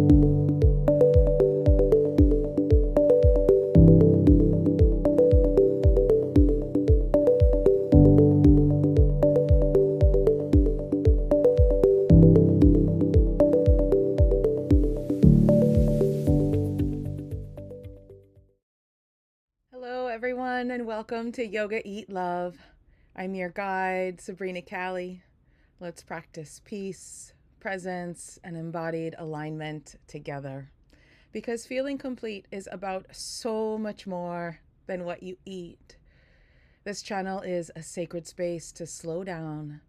Hello, everyone, and welcome to Yoga Eat Love. I'm your guide, Sabrina. Let's practice peace, presence, and embodied alignment together. Because feeling complete is about so much more than what you eat. This channel is a sacred space to slow down,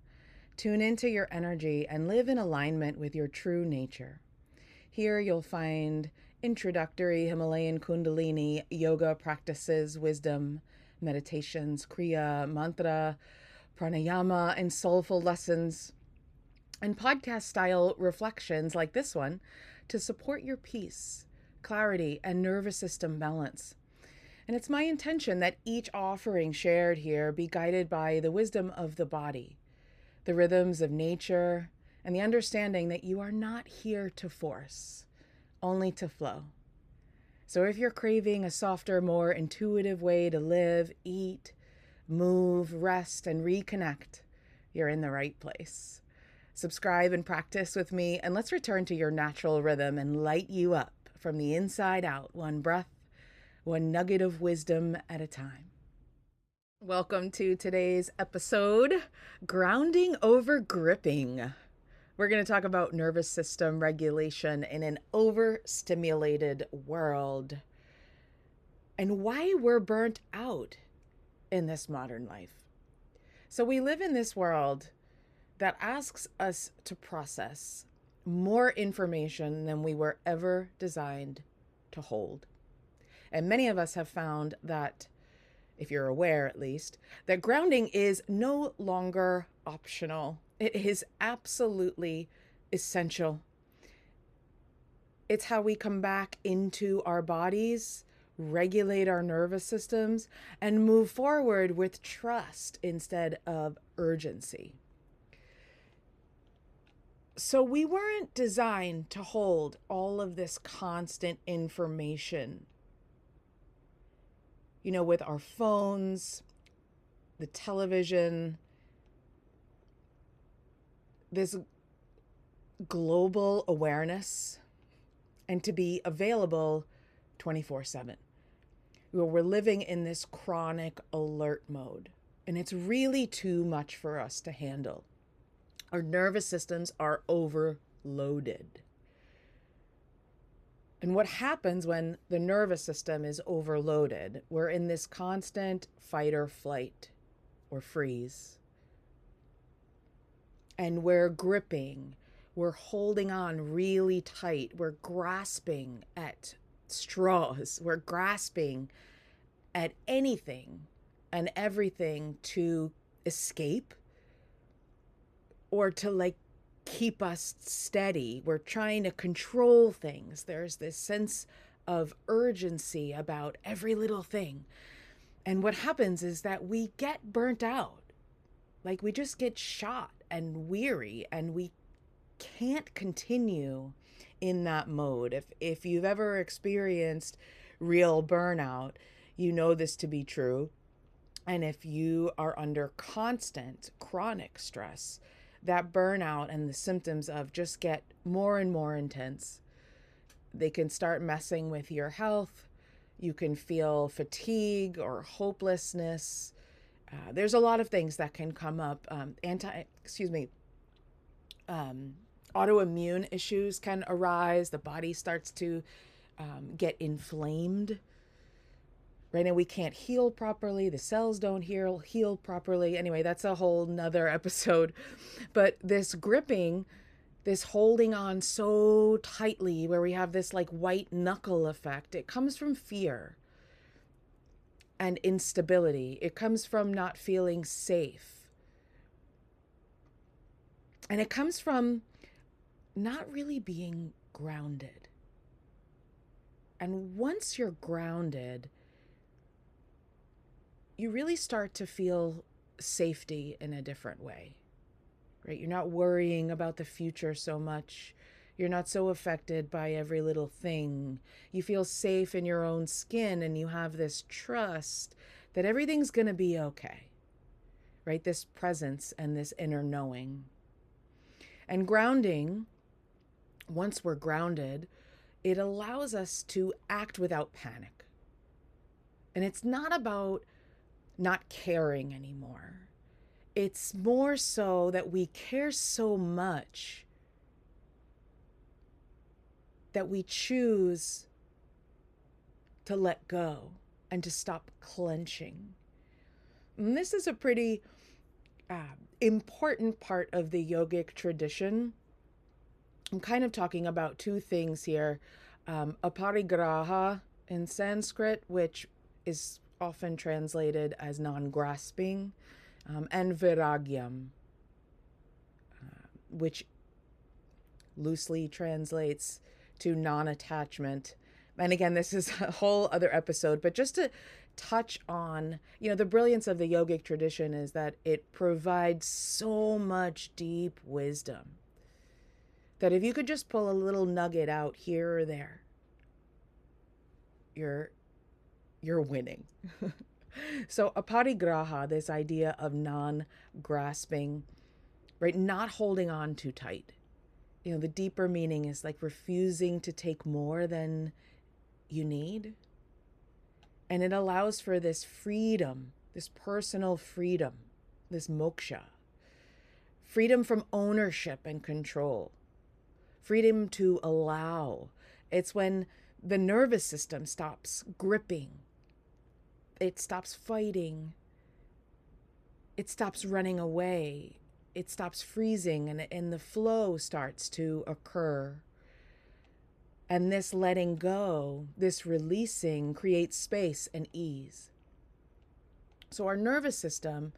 tune into your energy, and live in alignment with your true nature. Here you'll find introductory Himalayan Kundalini yoga practices, wisdom, meditations, kriya, mantra, pranayama, and soulful lessons, and podcast-style reflections like this one to support your peace, clarity, and nervous system balance. And it's my intention that each offering shared here be guided by the wisdom of the body, the rhythms of nature, and the understanding that you are not here to force, only to flow. So if you're craving a softer, more intuitive way to live, eat, move, rest, and reconnect, you're in the right place. Subscribe and practice with me, and let's return to your natural rhythm and light you up from the inside out, one breath, one nugget of wisdom at a time. Welcome to today's episode, Grounding Over Gripping. We're going to talk about nervous system regulation in an overstimulated world and why we're burnt out in this modern life. So we live in this world that asks us to process more information than we were ever designed to hold. And many of us have found that, if you're aware at least, that grounding is no longer optional. It is absolutely essential. It's how we come back into our bodies, regulate our nervous systems, and move forward with trust instead of urgency. So we weren't designed to hold all of this constant information. You know, with our phones, the television, this global awareness, and to be available 24/7. We're living in this chronic alert mode, and it's really too much for us to handle. Our nervous systems are overloaded. And what happens when the nervous system is overloaded? We're in this constant fight or flight or freeze. And we're gripping, we're holding on really tight, we're grasping at straws, we're grasping at anything and everything to escape or to keep us steady. We're trying to control things. There's this sense of urgency about every little thing. And what happens is that we get burnt out. We just get shot and weary, and we can't continue in that mode. If you've ever experienced real burnout, you know this to be true. And if you are under constant chronic stress, that burnout and the symptoms of just get more and more intense. They can start messing with your health. You can feel fatigue or hopelessness. There's a lot of things that can come up. Autoimmune issues can arise. The body starts to get inflamed. Right now we can't heal properly. The cells don't heal properly. Anyway, that's a whole nother episode. But this gripping, this holding on so tightly where we have this white knuckle effect, it comes from fear and instability. It comes from not feeling safe. And it comes from not really being grounded. And once you're grounded, you really start to feel safety in a different way, right? You're not worrying about the future so much. You're not so affected by every little thing. You feel safe in your own skin, and you have this trust that everything's going to be okay, right? This presence and this inner knowing. And grounding, once we're grounded, it allows us to act without panic. And it's not about not caring anymore. It's more so that we care so much that we choose to let go and to stop clenching. And this is a pretty important part of the yogic tradition. I'm kind of talking about two things here. Aparigraha in Sanskrit, which is often translated as non-grasping, and viragyam, which loosely translates to non-attachment. And again, this is a whole other episode, but just to touch on, the brilliance of the yogic tradition is that it provides so much deep wisdom that if you could just pull a little nugget out here or there, you're winning. So aparigraha, this idea of non-grasping, right? Not holding on too tight. The deeper meaning is like refusing to take more than you need. And it allows for this freedom, this personal freedom, this moksha, freedom from ownership and control, freedom to allow. It's when the nervous system stops gripping. It stops fighting. It stops running away. It stops freezing, and the flow starts to occur. And this letting go, this releasing, creates space and ease. So our nervous system,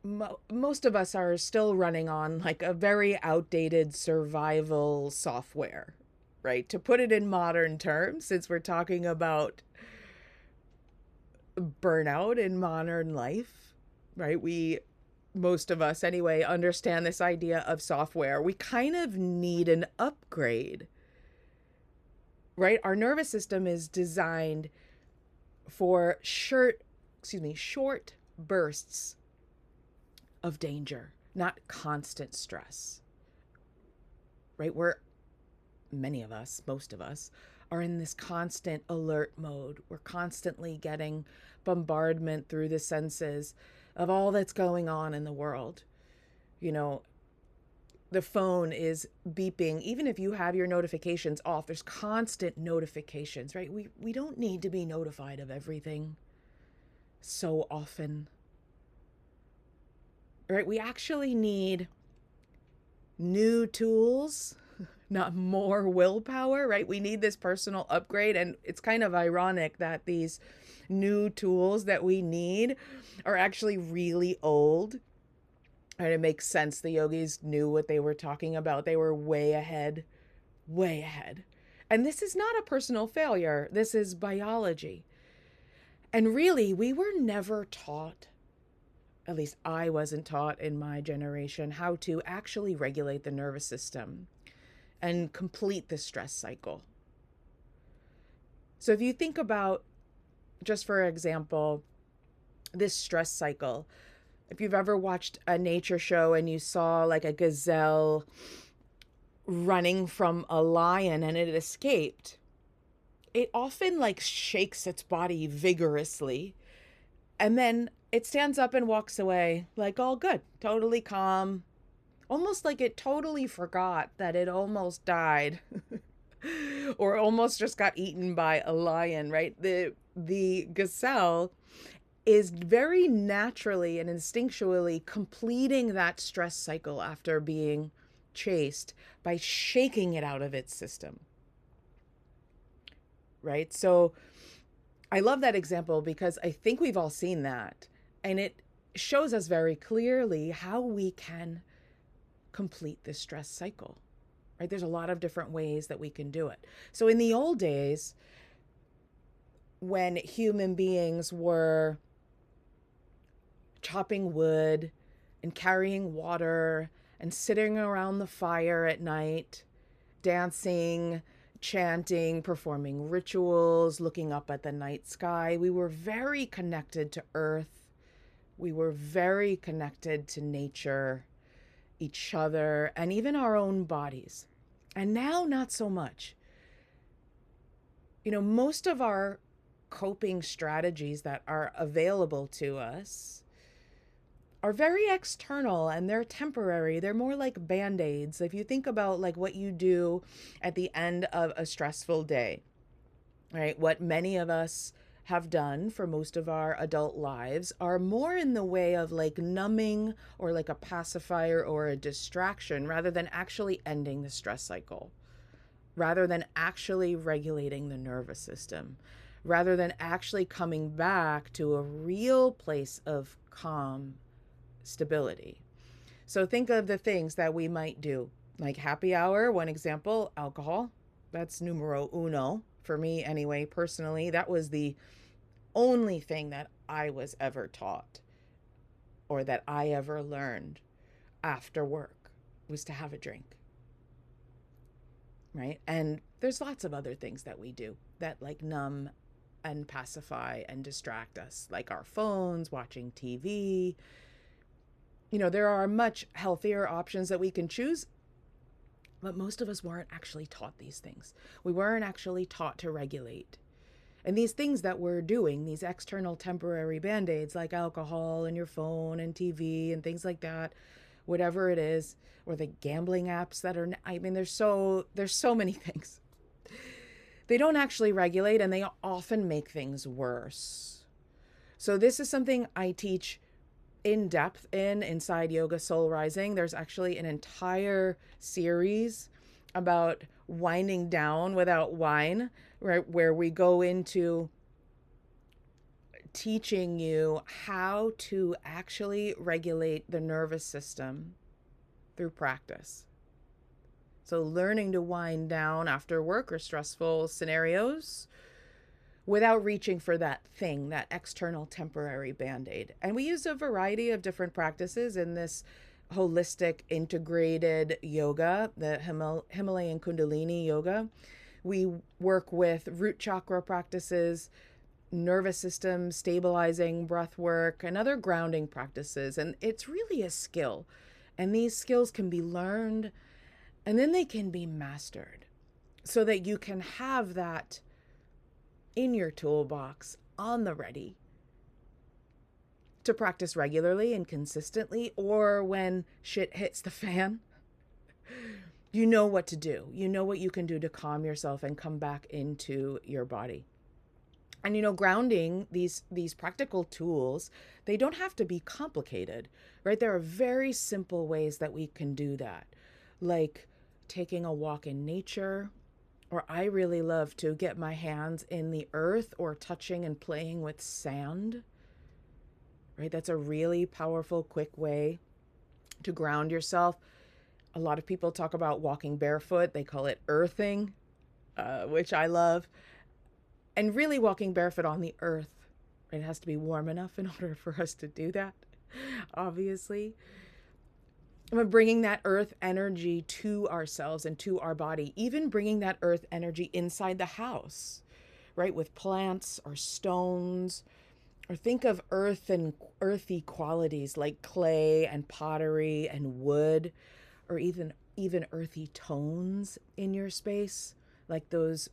most of us are still running on like a very outdated survival software, right? To put it in modern terms, since we're talking about burnout in modern life, right? Most of us anyway, understand this idea of software. We kind of need an upgrade, right? Our nervous system is designed for short bursts of danger, not constant stress, right? Most of us are in this constant alert mode. We're constantly getting bombardment through the senses of all that's going on in the world. The phone is beeping. Even if you have your notifications off, there's constant notifications, right? We don't need to be notified of everything so often, right? We actually need new tools, not more willpower, right? We need this personal upgrade. And it's kind of ironic that these new tools that we need are actually really old. And it makes sense. The yogis knew what they were talking about. They were way ahead, way ahead. And this is not a personal failure. This is biology. And really, we were never taught, at least I wasn't taught in my generation, how to actually regulate the nervous system and complete the stress cycle. So if you think about, just for example, this stress cycle, if you've ever watched a nature show and you saw like a gazelle running from a lion and it escaped, it often like shakes its body vigorously. And then it stands up and walks away like all good, totally calm, almost like it totally forgot that it almost died or almost just got eaten by a lion, right? The gazelle is very naturally and instinctually completing that stress cycle after being chased by shaking it out of its system, right? So I love that example because I think we've all seen that, and it shows us very clearly how we can complete this stress cycle, right? There's a lot of different ways that we can do it. So in the old days, when human beings were chopping wood and carrying water and sitting around the fire at night, dancing, chanting, performing rituals, looking up at the night sky. We were very connected to earth. We were very connected to nature, each other, and even our own bodies. And now, not so much. Most of our coping strategies that are available to us are very external and they're temporary. They're more like band-aids. If you think about like what you do at the end of a stressful day, right? What many of us have done for most of our adult lives are more in the way of like numbing or like a pacifier or a distraction rather than actually ending the stress cycle, rather than actually regulating the nervous system, rather than actually coming back to a real place of calm stability. So think of the things that we might do, like happy hour, one example, alcohol. That's numero uno for me anyway, personally. That was the only thing that I was ever taught or that I ever learned after work was to have a drink. Right? And there's lots of other things that we do that like numb and pacify and distract us, like our phones, watching TV. There are much healthier options that we can choose, but most of us weren't actually taught these things. We weren't actually taught to regulate. And these things that we're doing, these external temporary band-aids like alcohol and your phone and TV and things like that, whatever it is, or the gambling apps that are, there's so many things. They don't actually regulate and they often make things worse. So this is something I teach in depth inside Yoga Soul Rising. There's actually an entire series about winding down without wine, right, where we go into teaching you how to actually regulate the nervous system through practice. So learning to wind down after work or stressful scenarios without reaching for that thing, that external temporary band-aid. And we use a variety of different practices in this holistic integrated yoga, the Himalayan Kundalini yoga. We work with root chakra practices, nervous system stabilizing breath work, and other grounding practices. And it's really a skill. And these skills can be learned and then they can be mastered so that you can have that in your toolbox on the ready to practice regularly and consistently, or when shit hits the fan, you know what to do. You know what you can do to calm yourself and come back into your body. And grounding, these practical tools, they don't have to be complicated, right? There are very simple ways that we can do that, like taking a walk in nature, or I really love to get my hands in the earth or touching and playing with sand, right? That's a really powerful, quick way to ground yourself. A lot of people talk about walking barefoot. They call it earthing, which I love. And really walking barefoot on the earth. It has to be warm enough in order for us to do that, obviously. But bringing that earth energy to ourselves and to our body, even bringing that earth energy inside the house, right? With plants or stones, or think of earth and earthy qualities like clay and pottery and wood, or even earthy tones in your space, like those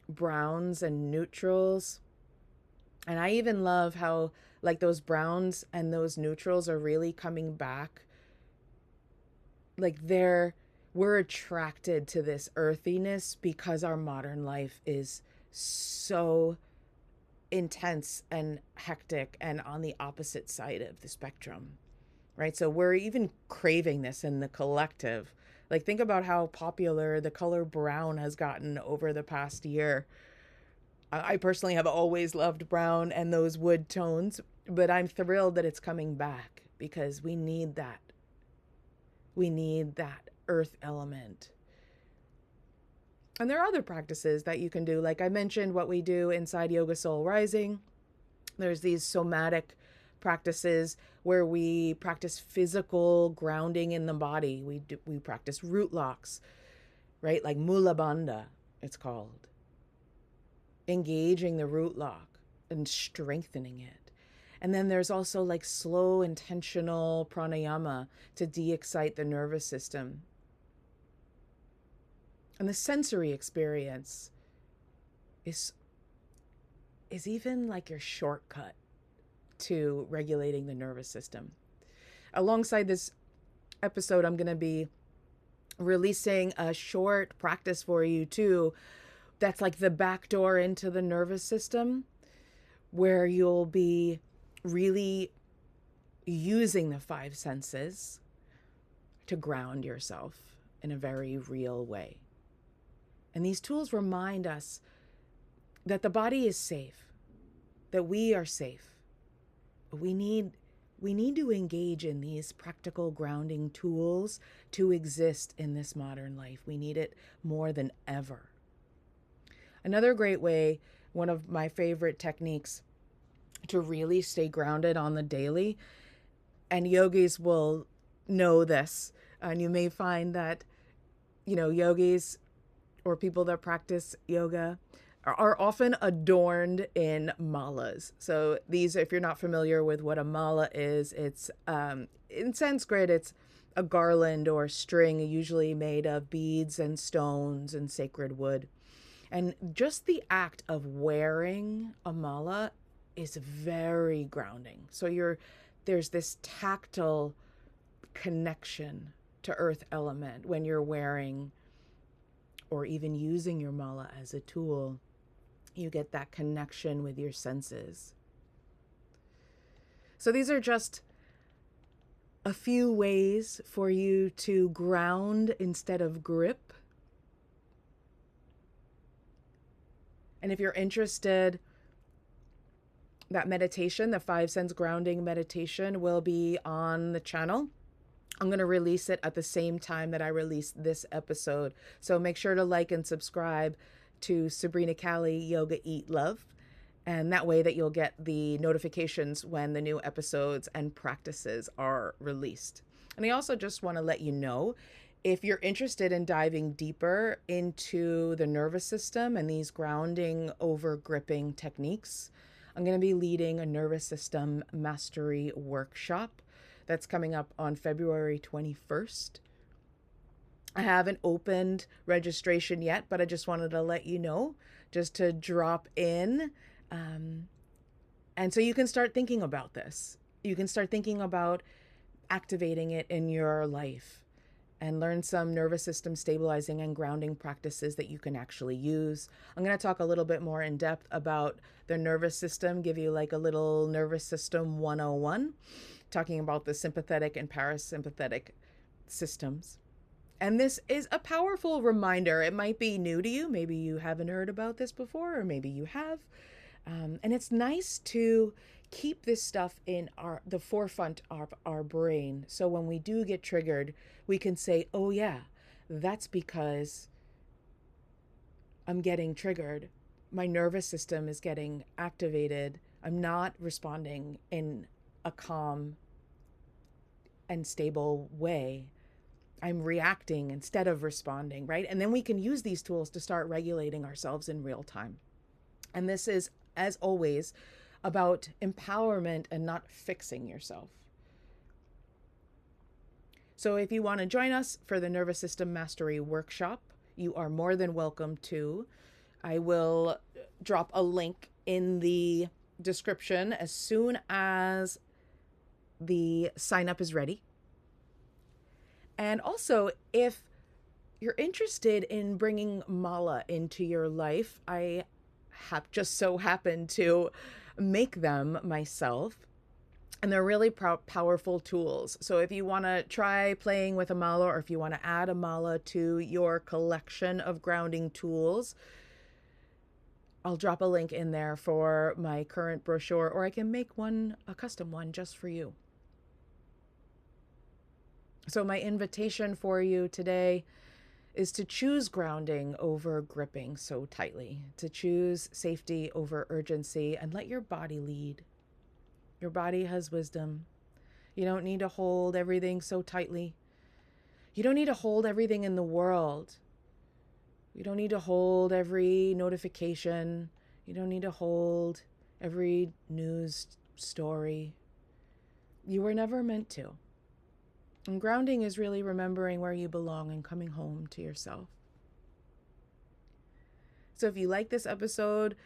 browns and neutrals. And I even love how like those browns and those neutrals are really coming back. Like we're attracted to this earthiness because our modern life is so intense and hectic and on the opposite side of the spectrum, right? So we're even craving this in the collective. Like think about how popular the color brown has gotten over the past year. I personally have always loved brown and those wood tones, but I'm thrilled that it's coming back because we need that. We need that earth element. And there are other practices that you can do. Like I mentioned, what we do inside Yoga Soul Rising. There's these somatic practices where we practice physical grounding in the body. We practice root locks, right? Like Mula Bandha, it's called. Engaging the root lock and strengthening it. And then there's also like slow, intentional pranayama to de-excite the nervous system. And the sensory experience is even like your shortcut to regulating the nervous system. Alongside this episode, I'm going to be releasing a short practice for you too. That's like the back door into the nervous system, where you'll be really using the five senses to ground yourself in a very real way. And these tools remind us that the body is safe, that we are safe. We need to engage in these practical grounding tools to exist in this modern life. We need it more than ever. Another great way, one of my favorite techniques to really stay grounded on the daily, and yogis will know this, and you may find that, yogis or people that practice yoga are often adorned in malas. So these, if you're not familiar with what a mala is, it's in Sanskrit, it's a garland or string usually made of beads and stones and sacred wood. And just the act of wearing a mala is very grounding. So there's this tactile connection to earth element when you're wearing or even using your mala as a tool. You get that connection with your senses. So these are just a few ways for you to ground instead of grip. And if you're interested, that meditation, the 5 sense grounding meditation, will be on the channel. I'm going to release it at the same time that I release this episode. So make sure to like and subscribe to Sabrina Callie Yoga Eat Love. And that way that you'll get the notifications when the new episodes and practices are released. And I also just want to let you know, if you're interested in diving deeper into the nervous system and these grounding over gripping techniques, I'm going to be leading a nervous system mastery workshop that's coming up on February 21st. I haven't opened registration yet, but I just wanted to let you know, just to drop in. And so you can start thinking about this. You can start thinking about activating it in your life and learn some nervous system stabilizing and grounding practices that you can actually use. I'm going to talk a little bit more in depth about the nervous system, give you like a little nervous system 101, talking about the sympathetic and parasympathetic systems. And this is a powerful reminder. It might be new to you. Maybe you haven't heard about this before, or maybe you have. And it's nice to keep this stuff in the forefront of our brain. So when we do get triggered, we can say, oh yeah, that's because I'm getting triggered. My nervous system is getting activated. I'm not responding in a calm and stable way. I'm reacting instead of responding, right? And then we can use these tools to start regulating ourselves in real time. And this is, as always, about empowerment and not fixing yourself. So if you want to join us for the Nervous System Mastery Workshop, you are more than welcome to. I will drop a link in the description as soon as the sign up is ready. And also, if you're interested in bringing mala into your life, I have just so happened to make them myself, and they're really powerful tools. So if you want to try playing with a mala, or if you want to add a mala to your collection of grounding tools, I'll drop a link in there for my current brochure, or I can make one, a custom one, just for you. So my invitation for you today is to choose grounding over gripping so tightly, to choose safety over urgency, and let your body lead. Your body has wisdom. You don't need to hold everything so tightly. You don't need to hold everything in the world. You don't need to hold every notification. You don't need to hold every news story. You were never meant to. And grounding is really remembering where you belong and coming home to yourself. So if you like this episode,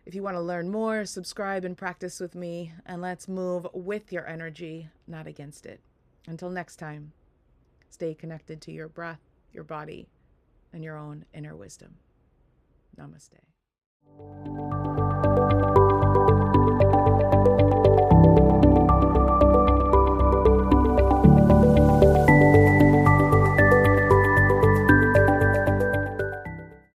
if you want to learn more, subscribe and practice with me, and let's move with your energy, not against it. Until next time, stay connected to your breath, your body, and your own inner wisdom. Namaste.